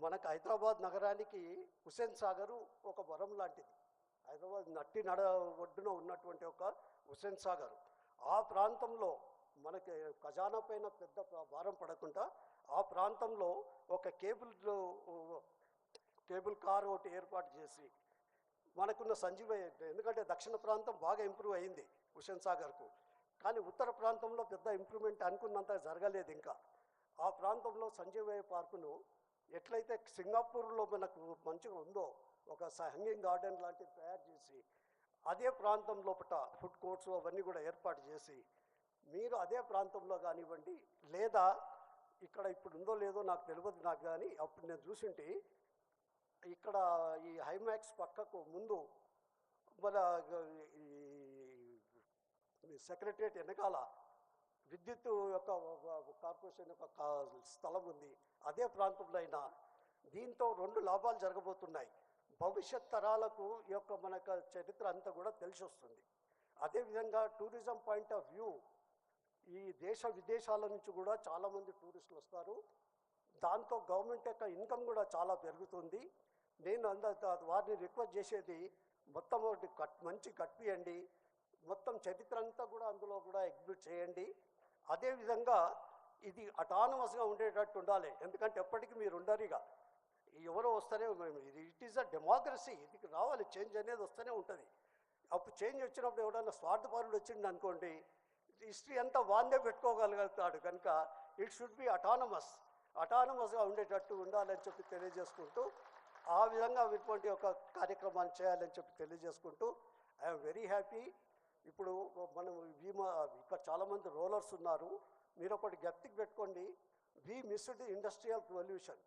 మనకు హైదరాబాద్ నగరానికి హుస్సేన్ సాగరు ఒక వరం లాంటిది. హైదరాబాద్ నట్టి నడ ఒడ్డున ఉన్నటువంటి ఒక హుస్సేన్ సాగర్, ఆ ప్రాంతంలో మనకి ఖజానా పైన పెద్ద భారం పడకుండా ఆ ప్రాంతంలో ఒక కేబుల్ కార్ ఒకటి ఏర్పాటు చేసి మనకున్న ఎందుకంటే దక్షిణ ప్రాంతం బాగా ఇంప్రూవ్ అయింది హుస్సేన్ సాగర్కు, కానీ ఉత్తర ప్రాంతంలో పెద్ద ఇంప్రూవ్మెంట్ అనుకున్నంత జరగలేదు ఇంకా. ఆ ప్రాంతంలో సంజీవయ్య పార్కును ఎట్లయితే సింగపూర్లో మనకు మంచిగా ఉందో ఒక హ్యాంగింగ్ గార్డెన్ లాంటిది తయారు చేసి అదే ప్రాంతం లోపల ఫుడ్ కోర్ట్స్ అవన్నీ కూడా ఏర్పాటు చేసి మీరు అదే ప్రాంతంలో కానివ్వండి, లేదా ఇక్కడ ఇప్పుడు ఉందో లేదో నాకు తెలియదు నాకు, కానీ అప్పుడు నేను చూసింటి ఇక్కడ ఈ హైమాక్స్ పక్కకు ముందు మన ఈ సెక్రటరియట్ వెనకాల విద్యుత్ యొక్క కార్పొరేషన్ యొక్క స్థలం ఉంది, అదే ప్రాంతంలో అయినా. దీంతో రెండు లాభాలు జరగబోతున్నాయి. భవిష్యత్ తరాలకు ఈ యొక్క మనకు చరిత్ర అంతా కూడా తెలిసి వస్తుంది. అదేవిధంగా టూరిజం పాయింట్ ఆఫ్ వ్యూ ఈ దేశ విదేశాల నుంచి కూడా చాలామంది టూరిస్టులు వస్తారు. దాంతో గవర్నమెంట్ యొక్క ఇన్కమ్ కూడా చాలా పెరుగుతుంది. నేను వారిని రిక్వెస్ట్ చేసేది మొత్తం మంచి కట్టియండి, మొత్తం చరిత్ర అంతా కూడా అందులో కూడా ఎగ్జిబిట్ చేయండి. అదేవిధంగా ఇది అటానమస్గా ఉండేటట్టు ఉండాలి, ఎందుకంటే ఎప్పటికీ మీరు ఉండరుగా, ఎవరో వస్తేనే ఇట్ ఈస్ అ డెమోక్రసీ, ఇది రావాలి, చేంజ్ అనేది వస్తూనే ఉంటుంది. అప్పుడు చేంజ్ వచ్చినప్పుడు ఎవడన్నా స్వార్థపరుడు వచ్చింది అనుకోండి, హిస్టరీ అంతా వాందే పెట్టుకోగలుగుతాడు. కనుక ఇట్ షుడ్ బి అటానమస్గా ఉండేటట్టు ఉండాలని చెప్పి తెలియజేసుకుంటూ, ఆ విధంగా ఇటువంటి ఒక కార్యక్రమాన్ని చేయాలని చెప్పి తెలియజేసుకుంటూ ఐఎమ్ వెరీ హ్యాపీ. ఇప్పుడు మనం ఇక్కడ చాలామంది రోలర్స్ ఉన్నారు, మీరు ఒకటి గట్టికి పెట్టుకోండి, వి మిస్డ్ ఇండస్ట్రియల్ రెవల్యూషన్.